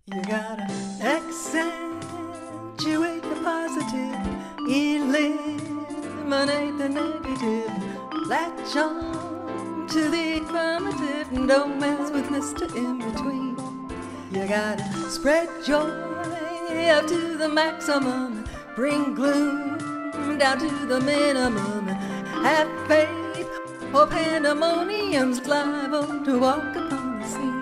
You gotta accentuate the positive, eliminate the negative, latch on to the affirmative, and don't mess with Mr. In Between. You gotta spread joy up to the maximum, bring gloom down to the minimum, have faith or pandemonium's liable to walk upon the scene.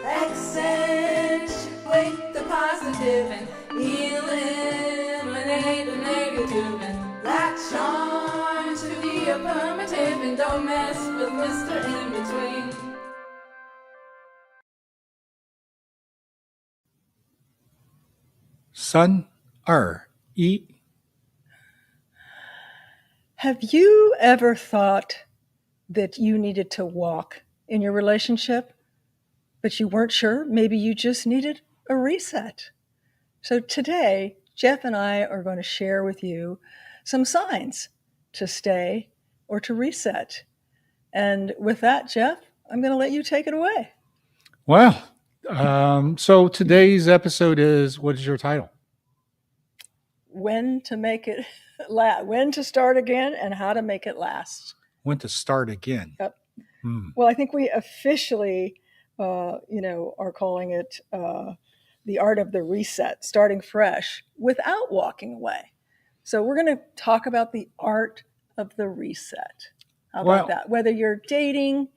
Accentuate the positive and eliminate the negative, and latch on to the affirmative, and don't mess with Mr. In Between. Sun, eat. Have you ever thought that you needed to walk in your relationship, but you weren't sure? Maybe you just needed a reset. So today, Jeff and I are going to share with you some signs to stay or to reset. And with that, Jeff, I'm going to let you take it away. Well, so today's episode is, what is your title? When to make it when to start again and how to make it last. When to start again. Yep. Well, I think we officially, are calling it the art of the reset, starting fresh without walking away. So we're going to talk about the art of the reset. How about that? Whether you're dating,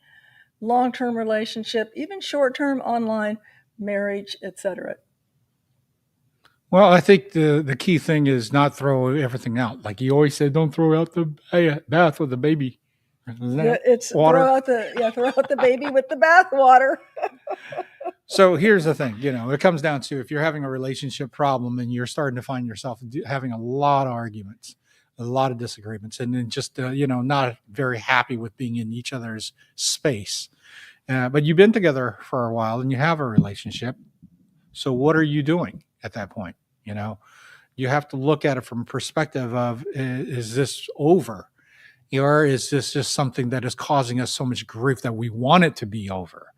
long-term relationship, even short-term online marriage, etc. Well, I think the key thing is not throw everything out. Like you always said, don't throw out the bath with the baby. It's water. Throw out the baby with the bath water. So here's the thing, it comes down to if you're having a relationship problem and you're starting to find yourself having a lot of arguments, a lot of disagreements, and then just, not very happy with being in each other's space. But you've been together for a while and you have a relationship. So what are you doing at that point? You have to look at it from a perspective of, is this over? Or is this just something that is causing us so much grief that we want it to be over?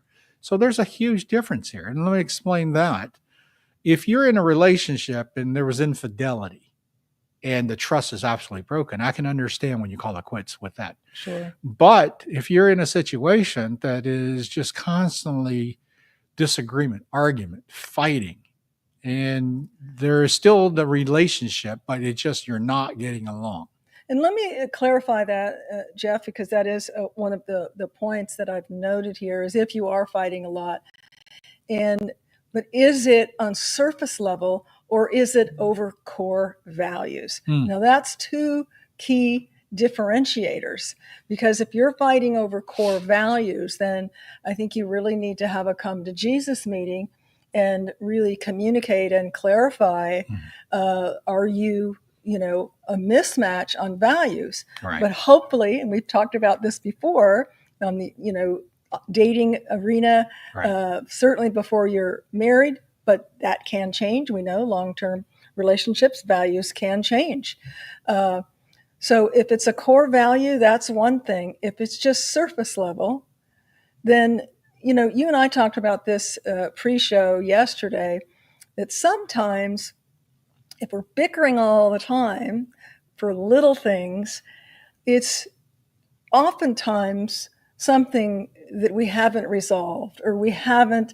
So there's a huge difference here. And let me explain that. If you're in a relationship and there was infidelity and the trust is absolutely broken, I can understand when you call it quits with that. Sure. But if you're in a situation that is just constantly disagreement, argument, fighting, and there is still the relationship, but it's just you're not getting along. And let me clarify that, Jeff, because that is one of the points that I've noted here is if you are fighting a lot. But is it on surface level or is it over core values? Now, that's two key differentiators, because if you're fighting over core values, then I think you really need to have a come to Jesus meeting and really communicate and clarify, are you a mismatch on values. Right. But hopefully, and we've talked about this before on the, dating arena, Right. Certainly before you're married, but that can change. We know long-term relationships, values can change. So if it's a core value, that's one thing. If it's just surface level, then, you and I talked about this pre-show yesterday, that sometimes if we're bickering all the time for little things, it's oftentimes something that we haven't resolved or we haven't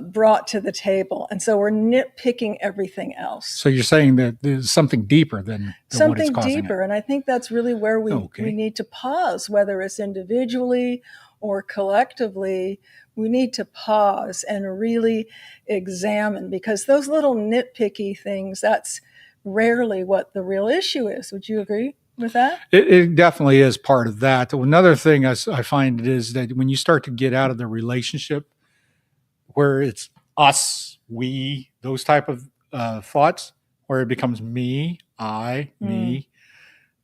brought to the table. And so we're nitpicking everything else. So you're saying that there's something deeper than something what is causing deeper. it. And I think that's really where we need to pause, whether it's individually or collectively. We need to pause and really examine, because those little nitpicky things, that's rarely what the real issue is. Would you agree with that? It definitely is part of that. Another thing I find is that when you start to get out of the relationship where it's us, we, those type of thoughts, where it becomes me, me,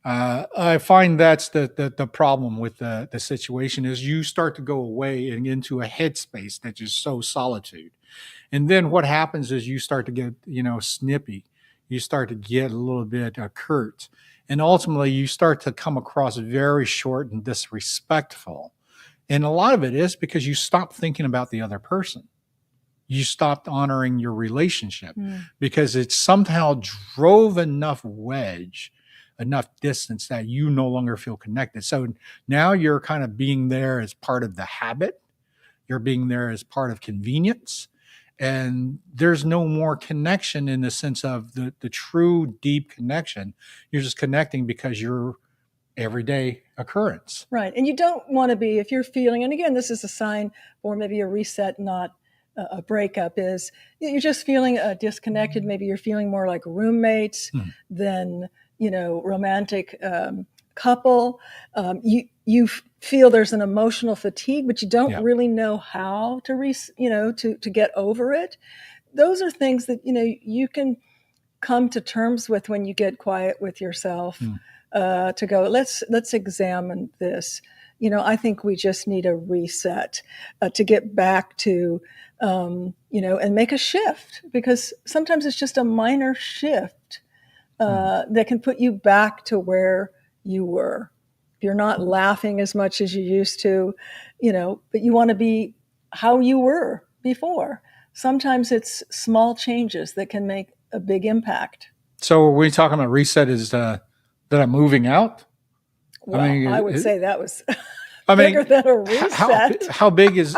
I find that's the problem with the situation is you start to go away and into a headspace that's just so solitude. And then what happens is you start to get, snippy. You start to get a little bit curt. And ultimately, you start to come across very short and disrespectful. And a lot of it is because you stop thinking about the other person. You stopped honoring your relationship because it somehow drove enough distance that you no longer feel connected. So now you're kind of being there as part of the habit. You're being there as part of convenience. And there's no more connection in the sense of the true deep connection. You're just connecting because you're everyday occurrence. Right. And you don't want to be, if you're feeling, and again, this is a sign for maybe a reset, not a breakup, is you're just feeling disconnected. Maybe you're feeling more like roommates than, romantic couple. You feel there's an emotional fatigue, but you don't really know how to, to get over it. Those are things that, you can come to terms with when you get quiet with yourself. To go, let's examine this. I think we just need a reset to get back to, and make a shift, because sometimes it's just a minor shift that can put you back to where you were. If you're not laughing as much as you used to, but you want to be how you were before. Sometimes it's small changes that can make a big impact. So are we talking about reset is that I'm moving out? Well, I would say that was bigger than a reset.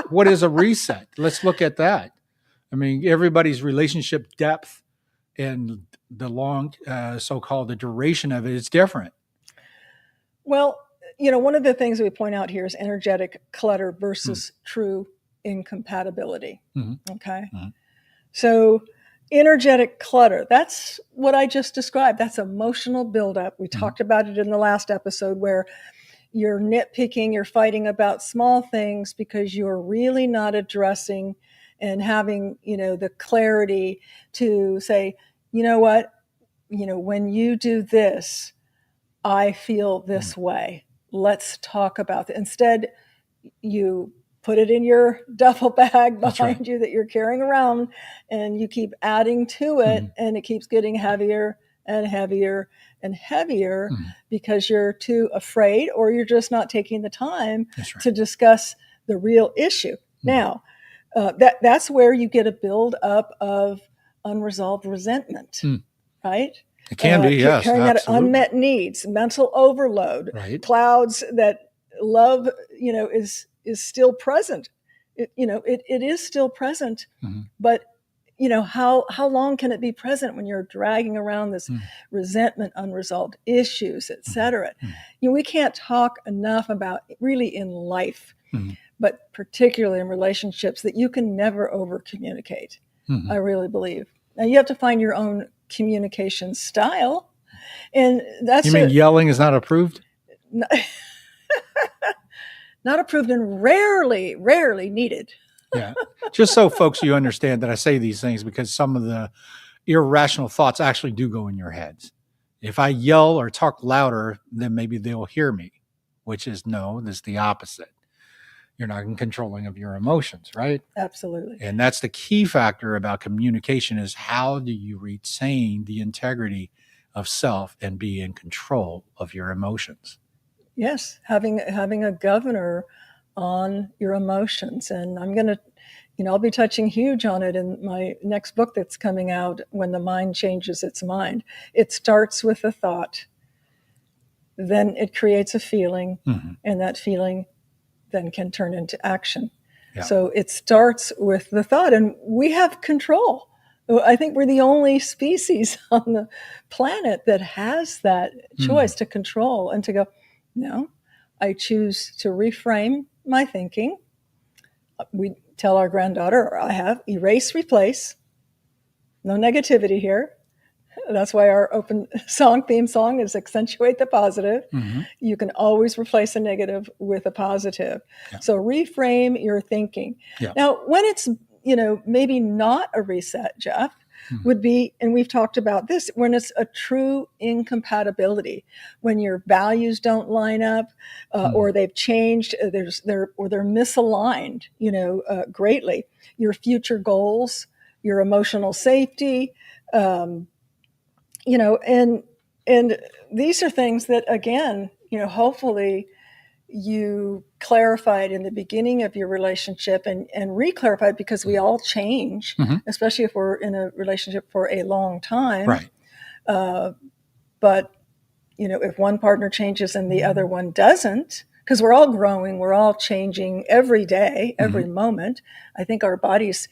What is a reset? Let's look at that. Everybody's relationship depth and the long, so-called the duration of it is different. Well, one of the things we point out here is energetic clutter versus true incompatibility. Okay. So energetic clutter, that's what I just described. That's emotional buildup. We talked about it in the last episode, where you're nitpicking, you're fighting about small things because you're really not addressing and having, the clarity to say, you know what, when you do this, I feel this way. Let's talk about it. Instead, you put it in your duffel bag behind you that you're carrying around, and you keep adding to it, and it keeps getting heavier and heavier and heavier because you're too afraid, or you're just not taking the time to discuss the real issue. Now, that's where you get a build-up of unresolved resentment, right? It can be, yes. Carrying out unmet needs, mental overload, clouds that love, is still present. It is still present, but how long can it be present when you're dragging around this resentment, unresolved issues, etc.? We can't talk enough about, really in life, but particularly in relationships, that you can never over communicate. I really believe. Now you have to find your own communication style, and that's. You mean yelling is not approved? Not approved and rarely needed. Yeah. Just so folks, you understand that I say these things because some of the irrational thoughts actually do go in your heads. If I yell or talk louder, then maybe they'll hear me, which is this is the opposite. You're not in controlling of your emotions, right? Absolutely. And that's the key factor about communication, is how do you retain the integrity of self and be in control of your emotions? Yes, having a governor on your emotions. And I'm going to, I'll be touching huge on it in my next book that's coming out, When the Mind Changes Its Mind. It starts with a thought, then it creates a feeling, and that feeling then can turn into action. Yeah. So it starts with the thought, and we have control. I think we're the only species on the planet that has that choice to control and to go, no, I choose to reframe my thinking. We tell our granddaughter, or I have, erase, replace. No negativity here. That's why our open theme song is accentuate the positive. You can always replace a negative with a positive. Yeah. So reframe your thinking. Yeah. Now, when it's, maybe not a reset, Jeff, would be, and we've talked about this, when it's a true incompatibility, when your values don't line up, or they've changed, or they're misaligned, greatly. Your future goals your emotional safety, and these are things that, again, hopefully you clarified in the beginning of your relationship and re-clarified, because we all change, especially if we're in a relationship for a long time. Right. But, if one partner changes and the other one doesn't, because we're all growing, we're all changing every day, every moment. I think our bodies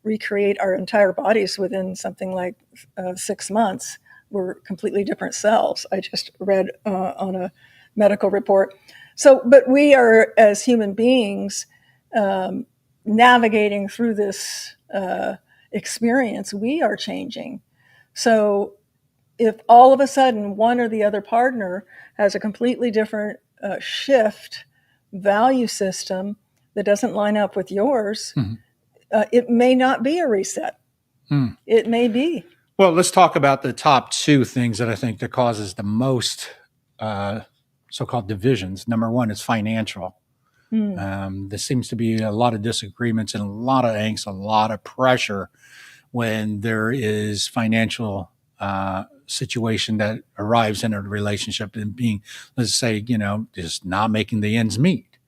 recreate our entire bodies within something like 6 months. We're completely different selves. I just read on a medical report. So, but we are, as human beings, navigating through this experience, we are changing. So if all of a sudden one or the other partner has a completely different shift value system that doesn't line up with yours, it may not be a reset. It may be. Well, let's talk about the top two things that I think that causes the most so-called divisions. Number one is financial. There seems to be a lot of disagreements and a lot of angst, a lot of pressure when there is financial situation that arrives in a relationship, and being, let's say, just not making the ends meet,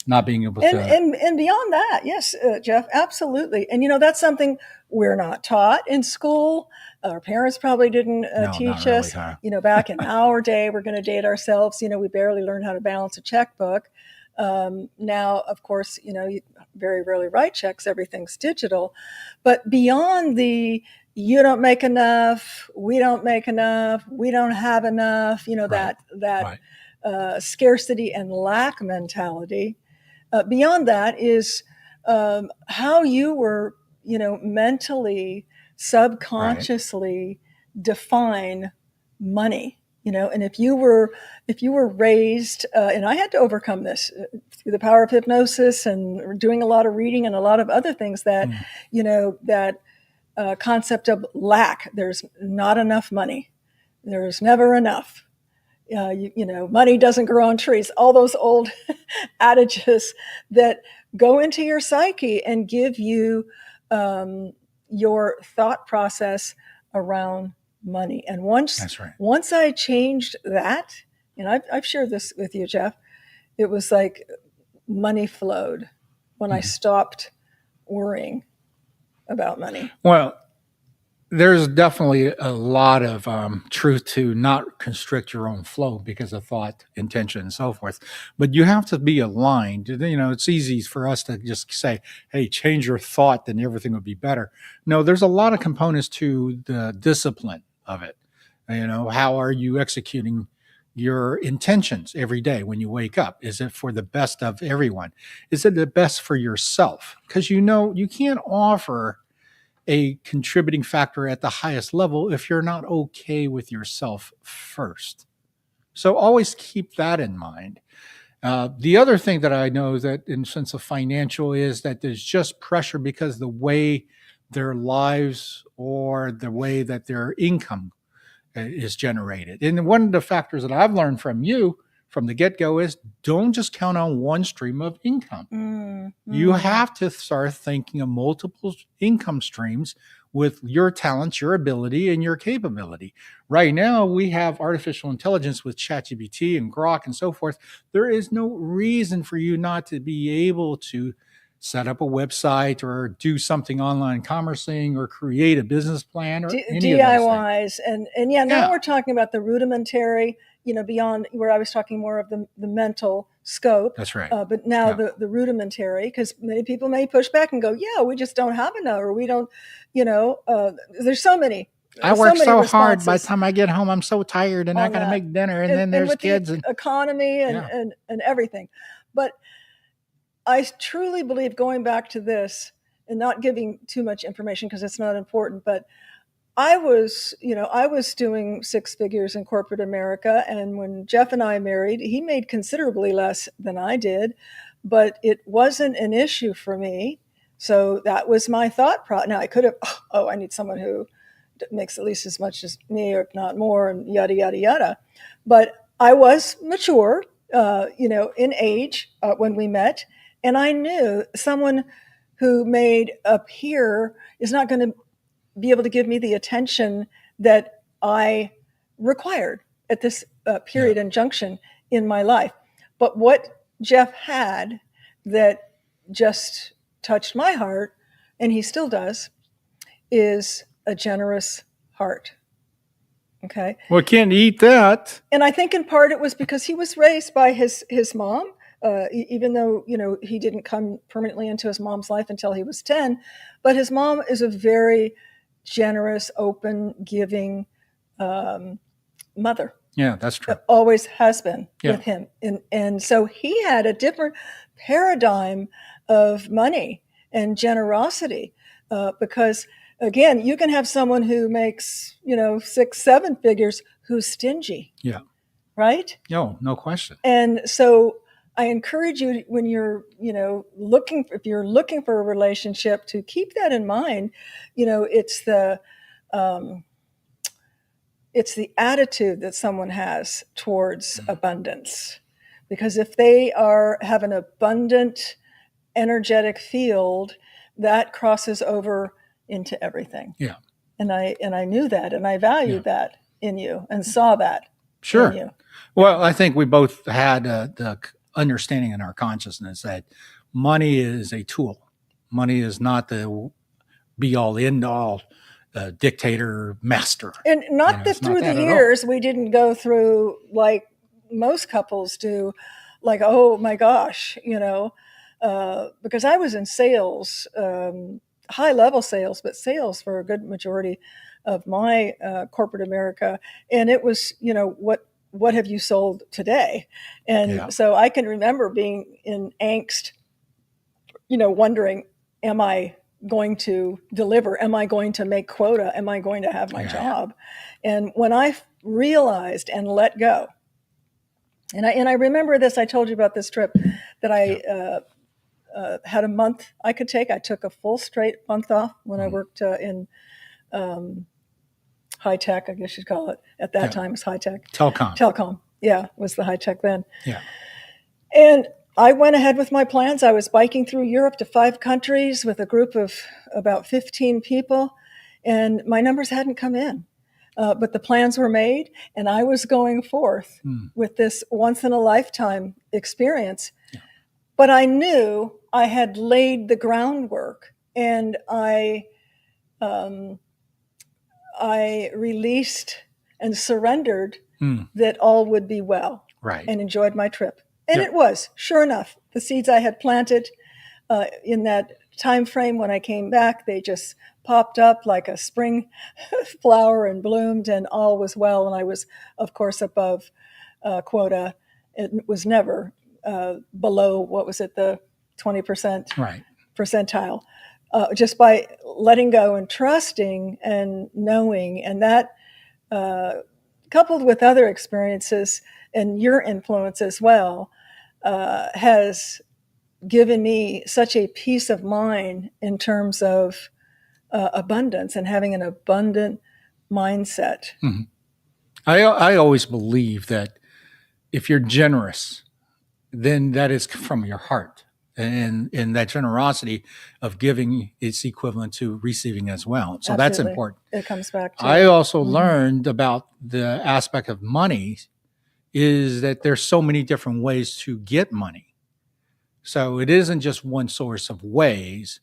not being able to. And beyond that, yes, Jeff, absolutely. And, that's something we're not taught in school. Our parents probably didn't teach really, us. huh? Back in our day, we're going to date ourselves. We barely learned how to balance a checkbook. Now, of course, you very rarely write checks. Everything's digital. But beyond the you don't make enough, we don't make enough, we don't have enough, Right. that scarcity and lack mentality. Beyond that is how you were, mentally, subconsciously define money. And if you were raised, and I had to overcome this through the power of hypnosis and doing a lot of reading and a lot of other things, that that concept of lack. There's not enough money. There's never enough. Money doesn't grow on trees. All those old adages that go into your psyche and give you your thought process around money. And once I changed that, and I've shared this with you, Jeff, it was like money flowed when I stopped worrying about money. Well, there's definitely a lot of truth to not constrict your own flow because of thought, intention, and so forth. But you have to be aligned. It's easy for us to just say, hey, change your thought, then everything will be better. No, there's a lot of components to the discipline of it. How are you executing your intentions every day when you wake up? Is it for the best of everyone? Is it the best for yourself? Because you can't offer a contributing factor at the highest level if you're not okay with yourself first. So always keep that in mind. The other thing that I know that in sense of financial is that there's just pressure because the way their lives or the way that their income is generated. And one of the factors that I've learned from you from the get-go is don't just count on one stream of income. You have to start thinking of multiple income streams with your talents, your ability, and your capability. Right now, we have artificial intelligence with ChatGPT and Grok and so forth. There is no reason for you not to be able to set up a website or do something online commercing or create a business plan or any DIYs. And now we're talking about the rudimentary, beyond where I was talking more of the mental scope. That's right. But now the rudimentary, because many people may push back and go, yeah, we just don't have enough, or we don't, there's so many. I work so hard. By the time I get home, I'm so tired, and I got to make dinner, and then there's kids and economy and everything. But I truly believe, going back to this and not giving too much information because it's not important, but I was doing 6 figures in corporate America. And when Jeff and I married, he made considerably less than I did, but it wasn't an issue for me. So that was my thought process. Now I could have, I need someone who makes at least as much as me, or if not more, and yada, yada, yada. But I was mature, in age when we met. And I knew someone who made up here is not going to be able to give me the attention that I required at this period and junction in my life. But what Jeff had that just touched my heart, and he still does, is a generous heart. Okay. Well, can't eat that. And I think in part it was because he was raised by his mom, even though, he didn't come permanently into his mom's life until he was 10. But his mom is a very generous, open, giving mother. Yeah, that's true. Always has been with him. And so he had a different paradigm of money and generosity because, again, you can have someone who makes, 6-7 figures who's stingy. Yeah. Right? No question. And so I encourage you when you're, if you're looking for a relationship, to keep that in mind. It's the attitude that someone has towards abundance. Because if they have an abundant, energetic field, that crosses over into everything. Yeah. And I knew that, and I valued that in you, and saw that in you. Well, I think we both had the understanding in our consciousness that money is a tool. Money is not the be-all, end-all dictator master. And not that through the years we didn't go through, like most couples do, like, oh my gosh, because I was in sales, high-level sales, but sales for a good majority of my corporate America. And it was, what have you sold today? And so I can remember being in angst, wondering, am I going to deliver? Am I going to make quota? Am I going to have my job? And when I realized and let go, and I remember this, I told you about this trip that I had a month I could take. I took a full straight month off when I worked in high tech, I guess you'd call it. At that time, it was high tech. Telecom. Yeah, was the high tech then. Yeah. And I went ahead with my plans. I was biking through Europe to 5 countries with a group of about 15 people, and my numbers hadn't come in. But the plans were made, and I was going forth with this once-in-a-lifetime experience. Yeah. But I knew I had laid the groundwork, and I released and surrendered that all would be well, and enjoyed my trip. And it was, sure enough, the seeds I had planted in that time frame when I came back, they just popped up like a spring flower and bloomed, and all was well. And I was, of course, above quota. It was never below, what was it, the 20% percentile. Just by letting go and trusting and knowing, and that coupled with other experiences and your influence as well, has given me such a peace of mind in terms of abundance and having an abundant mindset. Mm-hmm. I always believe that if you're generous, then that is from your heart. And that generosity of giving is equivalent to receiving as well. So that's important. It comes back to I also learned about the aspect of money is that there's so many different ways to get money. So it isn't just one source of ways.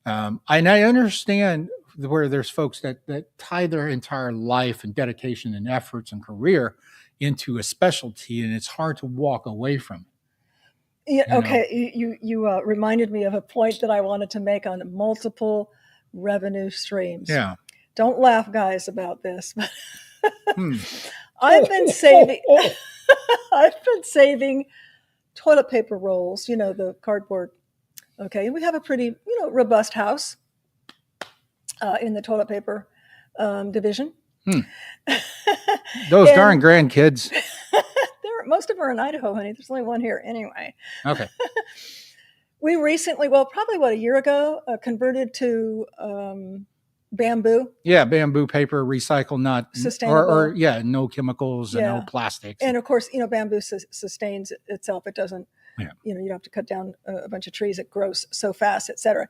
And I understand where there's folks that tie their entire life and dedication and efforts and career into a specialty, and it's hard to walk away from it. Yeah. Okay. You reminded me of a point that I wanted to make on multiple revenue streams. Yeah. Don't laugh, guys, about this. I've been saving. I've been saving toilet paper rolls. The cardboard. Okay, and we have a pretty robust house in the toilet paper division. Those darn grandkids. Most of them are in Idaho, honey. There's only one here anyway. Okay. We recently, probably a year ago, converted to bamboo. Yeah, bamboo paper, recycle, not sustainable. Or no chemicals and no plastics. And of course, bamboo sustains itself. It doesn't. Yeah. You don't have to cut down a bunch of trees. It grows so fast, et cetera.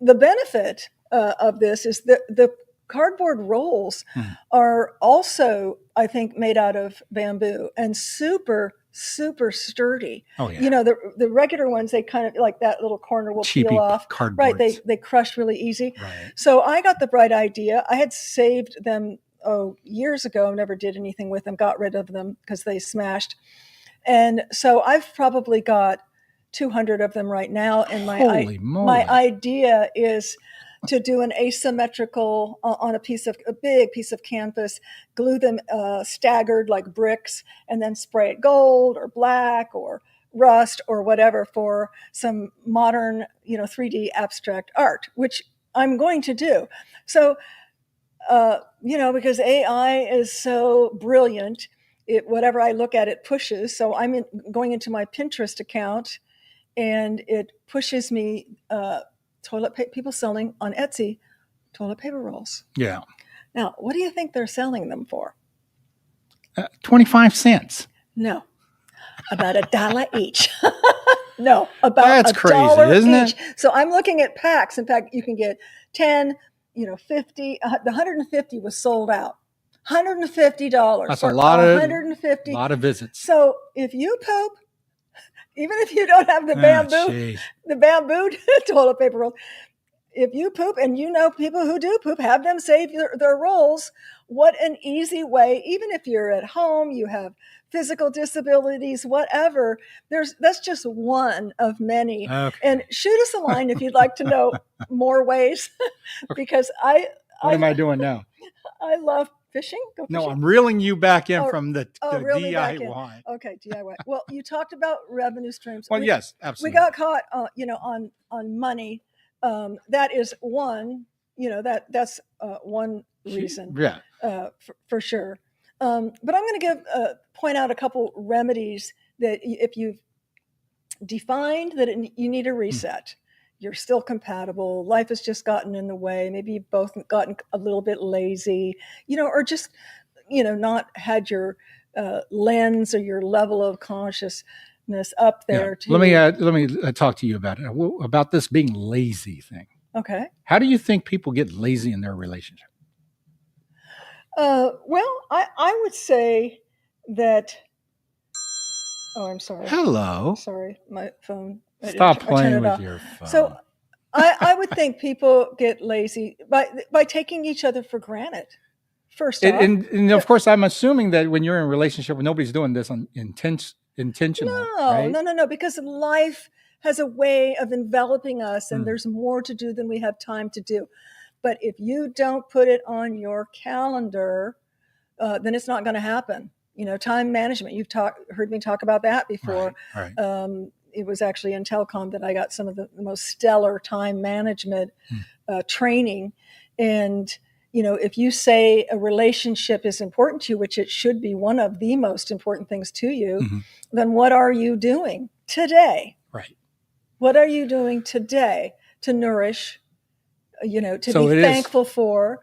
The benefit of this is the cardboard rolls Hmm. are also, I think, made out of bamboo and super sturdy. Oh yeah. You know, the regular ones, they kind of like that little corner will Cheapy peel off. Right, cardboards. they crush really easy. Right. So I got the bright idea. I had saved them years ago, never did anything with them, got rid of them because they smashed. And so I've probably got 200 of them right now. And Holy moly. my idea is to do an asymmetrical on a big piece of canvas, glue them staggered like bricks, and then spray it gold or black or rust or whatever for some modern, 3D abstract art, which I'm going to do. So, because AI is so brilliant, whatever I look at, it pushes. So I'm going into my Pinterest account, and it pushes me people selling on Etsy toilet paper rolls. Yeah. Now, what do you think they're selling them for? 25 cents. No, about $1 each. No, about That's crazy, isn't each. it? So I'm looking at packs. In fact, you can get 10, 50. The 150 was sold out. $150. That's a lot of 150. A lot of visits. So if you poop, even if you don't have the bamboo toilet paper roll, if you poop, and people who do poop, have them save their rolls. What an easy way, even if you're at home, you have physical disabilities, whatever, that's just one of many. Okay. And shoot us a line if you'd like to know more ways, because What am I doing now? I love fishing. Go fishing. No, I'm reeling you back in from the reel me back in. DIY. Okay, DIY. Well, you talked about revenue streams. Well, yes, absolutely. We got caught, on money. That is one. That's one reason. Yeah. For sure. But I'm going to point out a couple remedies that if you've defined that you need a reset, you're still compatible, life has just gotten in the way, maybe you've both gotten a little bit lazy, or just, not had your lens or your level of consciousness up there. Yeah. Let me talk to you about it, about this being lazy thing. Okay. How do you think people get lazy in their relationship? Well, I would say that. Oh, I'm sorry. Hello. Sorry, my phone. Stop playing with your phone. So, I would think people get lazy by taking each other for granted. First off, and of course, I'm assuming that when you're in a relationship, nobody's doing this on intentional. No, because life has a way of enveloping us, and there's more to do than we have time to do. But if you don't put it on your calendar, then it's not going to happen. Time management. You've heard me talk about that before. Right. It was actually in telecom that I got some of the most stellar time management training. And, if you say a relationship is important to you, which it should be one of the most important things to you, then what are you doing today? Right. What are you doing today to nourish, to be thankful for,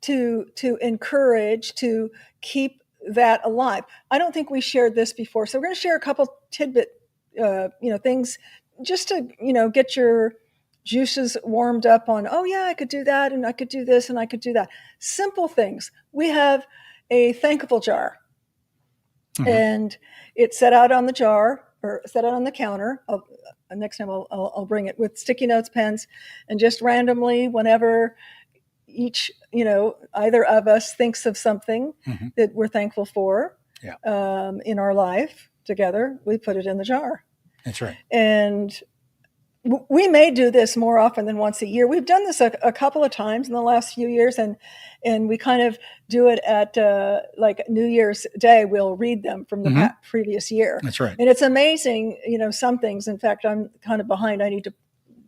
to encourage, to keep that alive? I don't think we shared this before. So we're going to share a couple tidbit, things just to, get your juices warmed up on, oh yeah, I could do that, and I could do this, and I could do that. Simple things. We have a thankful jar, and it's set out on the jar or set out on the counter. Next time I'll bring it with sticky notes, pens, and just randomly, whenever each, either of us thinks of something that we're thankful for in our life together, we put it in the jar. That's right. And we may do this more often than once a year. We've done this a couple of times in the last few years, and we kind of do it at like New Year's Day. We'll read them from the previous year. That's right. And it's amazing, some things. In fact, I'm kind of behind. I need to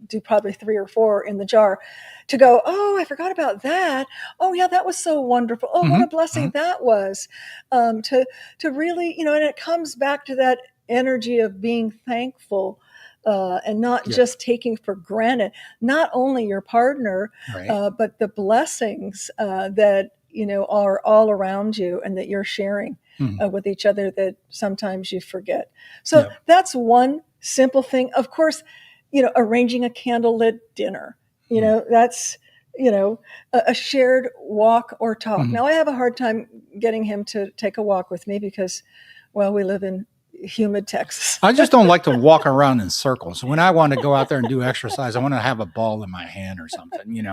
do probably 3 or 4 in the jar to go, oh, I forgot about that. Oh yeah, that was so wonderful. Oh, what a blessing that was. To really, and it comes back to that energy of being thankful. And not just taking for granted not only your partner, but the blessings that are all around you and that you're sharing with each other that sometimes you forget. So that's one simple thing. Of course, arranging a candlelit dinner. That's a shared walk or talk. Mhm. Now, I have a hard time getting him to take a walk with me because, well, we live in humid Texas. I just don't like to walk around in circles. When I want to go out there and do exercise, I want to have a ball in my hand or something.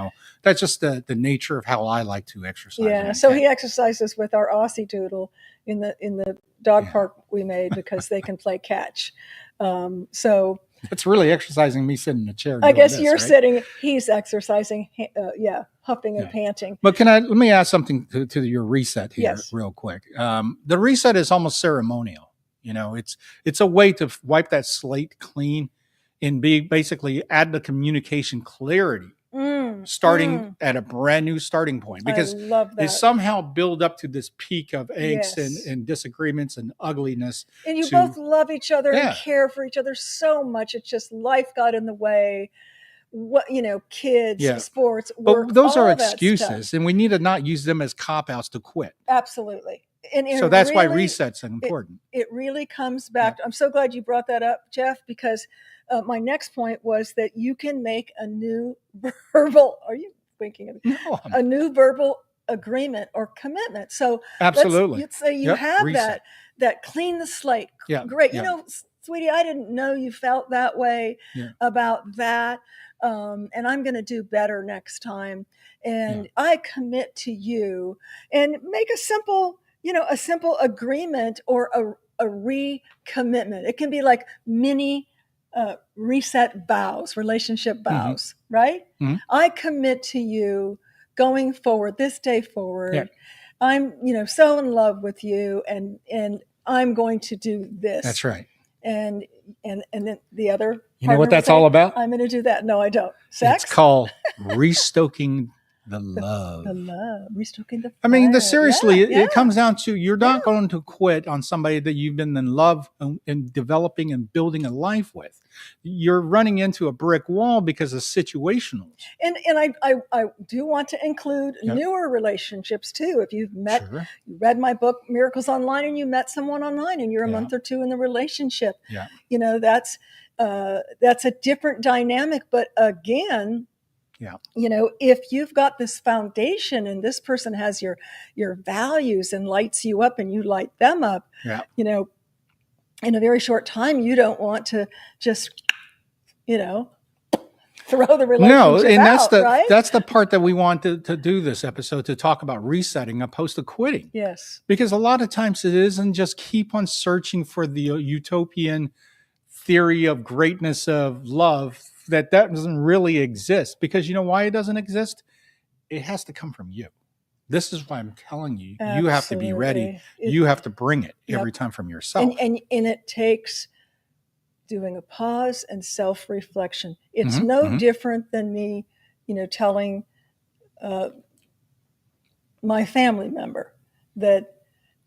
That's just the nature of how I like to exercise. Yeah, so he exercises with our Aussie Doodle in the dog park we made because they can play catch. So it's really exercising me sitting in a chair. I guess you're right? sitting, he's exercising, huffing and panting. But let me add something to your reset here real quick. The reset is almost ceremonial. It's a way to wipe that slate clean and basically add the communication clarity, starting at a brand new starting point, because they somehow build up to this peak of angst and disagreements and ugliness. And you both love each other and care for each other so much. It's just life got in the way. Kids, sports, work. But those are excuses, and we need to not use them as cop-outs to quit. Absolutely. So that's why resets are important. It really comes back. I'm so glad you brought that up, Jeff, because my next point was that you can make a new verbal, are you thinking of No, a new verbal agreement or commitment? So absolutely. Let's say you have that clean the slate. Yeah. Great. Sweetie, I didn't know you felt that way about that. And I'm going to do better next time. And I commit to you, and make a simple agreement or a recommitment. It can be like mini reset vows, relationship vows, right? Mm-hmm. I commit to you going forward, this day forward. Yeah. I'm, so in love with you, and I'm going to do this. That's right. And then the other, you know what that's all about? I'm going to do that. No, I don't. Sex? It's called restoking the love. The love, restoking the fire. I mean, seriously, it comes down to, you're not going to quit on somebody that you've been in love and developing and building a life with. You're running into a brick wall because of situationals. And I do want to include newer relationships too. If you've you read my book, Miracles Online, and you met someone online and you're a month or two in the relationship, that's a different dynamic. But again, if you've got this foundation and this person has your values and lights you up and you light them up, in a very short time, you don't want to just, throw the relationship out, that's the part that we want to do this episode, to talk about resetting opposed to quitting. Yes. Because a lot of times it isn't just keep on searching for the utopian theory of greatness of love that doesn't really exist. Because you know why it doesn't exist? It has to come from you. This is why I'm telling you, you have to be ready. You have to bring it every time from yourself. And it takes doing a pause and self-reflection. It's no different than me, telling my family member that,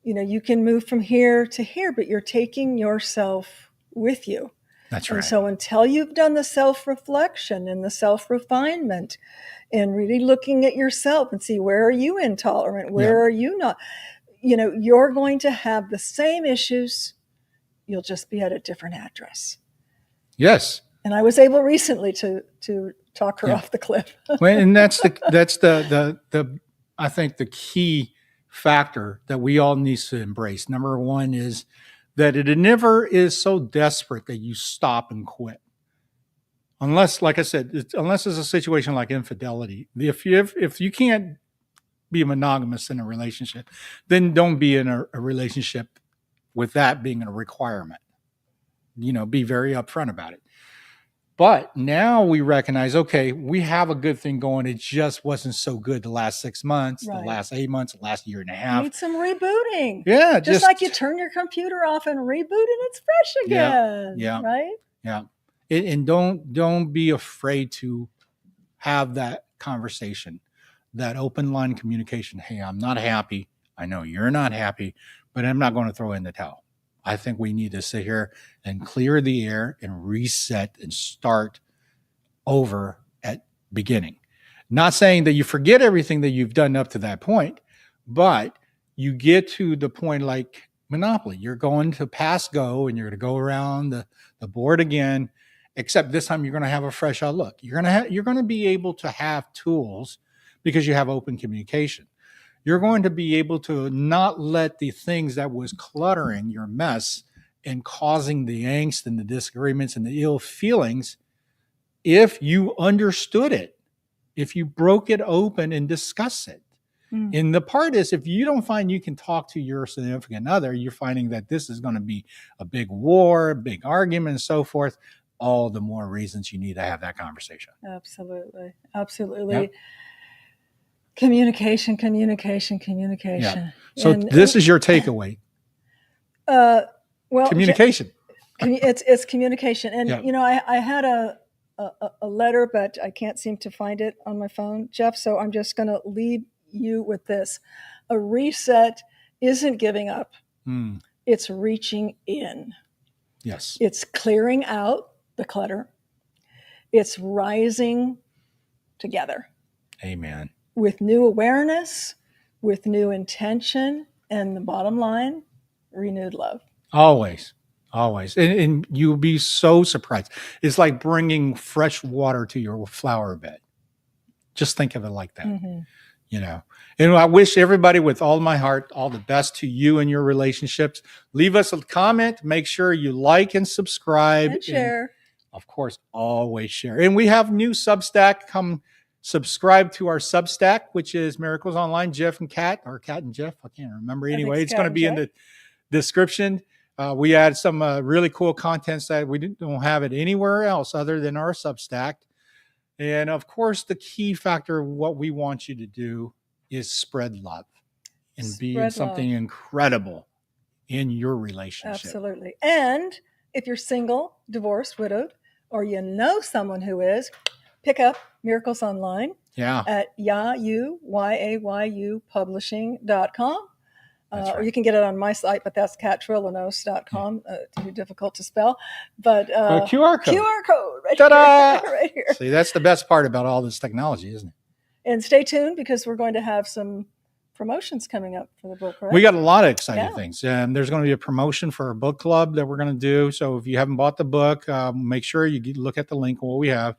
you can move from here to here, but you're taking yourself with you. That's right. And so until you've done the self-reflection and the self-refinement and really looking at yourself and see, where are you intolerant? Where are you not? You're going to have the same issues. You'll just be at a different address. Yes. And I was able recently to talk her off the cliff. Well, and that's the I think the key factor that we all need to embrace. Number one is that it never is so desperate that you stop and quit. Unless, like I said, unless it's a situation like infidelity. If you can't be monogamous in a relationship, then don't be in a relationship with that being a requirement. Be very upfront about it. But now we recognize, okay, we have a good thing going. It just wasn't so good the last 6 months, the last 8 months, the last year and a half. Need some rebooting. Yeah. Just like you turn your computer off and reboot and it's fresh again. Yeah. Right? Yeah. And don't be afraid to have that conversation, that open line communication. Hey, I'm not happy. I know you're not happy, but I'm not going to throw in the towel. I think we need to sit here and clear the air and reset and start over at beginning. Not saying that you forget everything that you've done up to that point, but you get to the point like Monopoly. You're going to pass go and you're going to go around the board again, except this time you're going to have a fresh outlook. You're going to be able to have tools because you have open communication. You're going to be able to not let the things that was cluttering your mess and causing the angst and the disagreements and the ill feelings, if you understood it, if you broke it open and discuss it. And the part is, if you don't find you can talk to your significant other, you're finding that this is going to be a big war, a big argument, and so forth. All the more reasons you need to have that conversation. Absolutely. Absolutely. Yep. Communication. Yeah. So this is your takeaway. Well, Communication. It's communication. And, Yeah. you know, I had a letter, but I can't seem to find it on my phone, Jeff. So I'm just going to leave you with this. A reset isn't giving up. It's reaching in. Yes. It's clearing out the clutter. It's rising together. Amen. With new awareness, with new intention, and the bottom line, renewed love. Always. And you'll be so surprised. It's like bringing fresh water to your flower bed. Just think of it like that. You know, and I wish everybody with all my heart, all the best to you and your relationships. Leave us a comment. Make sure you like and subscribe. And share. And of course, always share. And we have new Substack. Come subscribe to our Substack, which is Miracles Online, Jeff and Kat, or Kat and Jeff. I can't remember. Anyway, it's going to be in the description. We add some really cool contents that we don't have it anywhere else other than our Substack. And of course, the key factor of what we want you to do is spread love and be something incredible in your relationship. Absolutely. And if you're single, divorced, widowed, or you know someone who is, pick up Miracles Online at yayu.publishing.com. Or you can get it on my site, but that's catrillanos.com. Too difficult to spell. But QR code. QR code right Ta-da! right here. See, that's the best part about all this technology, isn't it? And stay tuned because we're going to have some promotions coming up for the book, right? We got a lot of exciting things. There's going to be a promotion for a book club that we're going to do. So if you haven't bought the book, make sure you look at the link what we have.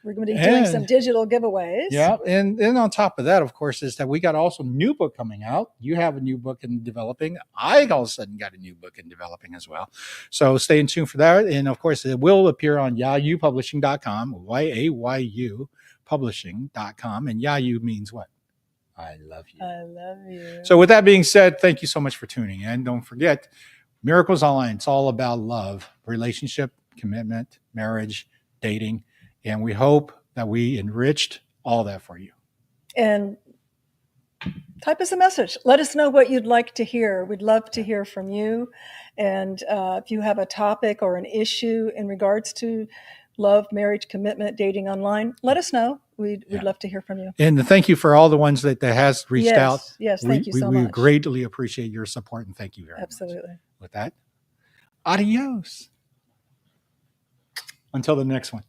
We're going to be doing some digital giveaways. Yeah. And then on top of that, of course, is that we got also a new book coming out. You have a new book in developing. I all of a sudden got a new book in developing as well. So stay in tune for that. And of course, it will appear on yayu.publishing.com, YAYU publishing.com. And Yayu means what? I love you. I love you. So with that being said, thank you so much for tuning in. Don't forget, Miracles Online. It's all about love, relationship, commitment, marriage, dating. And we hope that we enriched all that for you. And type us a message. Let us know what you'd like to hear. We'd love to hear from you. And if you have a topic or an issue in regards to love, marriage, commitment, dating online, let us know. We'd love to hear from you. And thank you for all the ones that has reached out. Yes, thank you so much. We much. greatly appreciate your support, and thank you very much. Absolutely. With that, adios. Until the next one.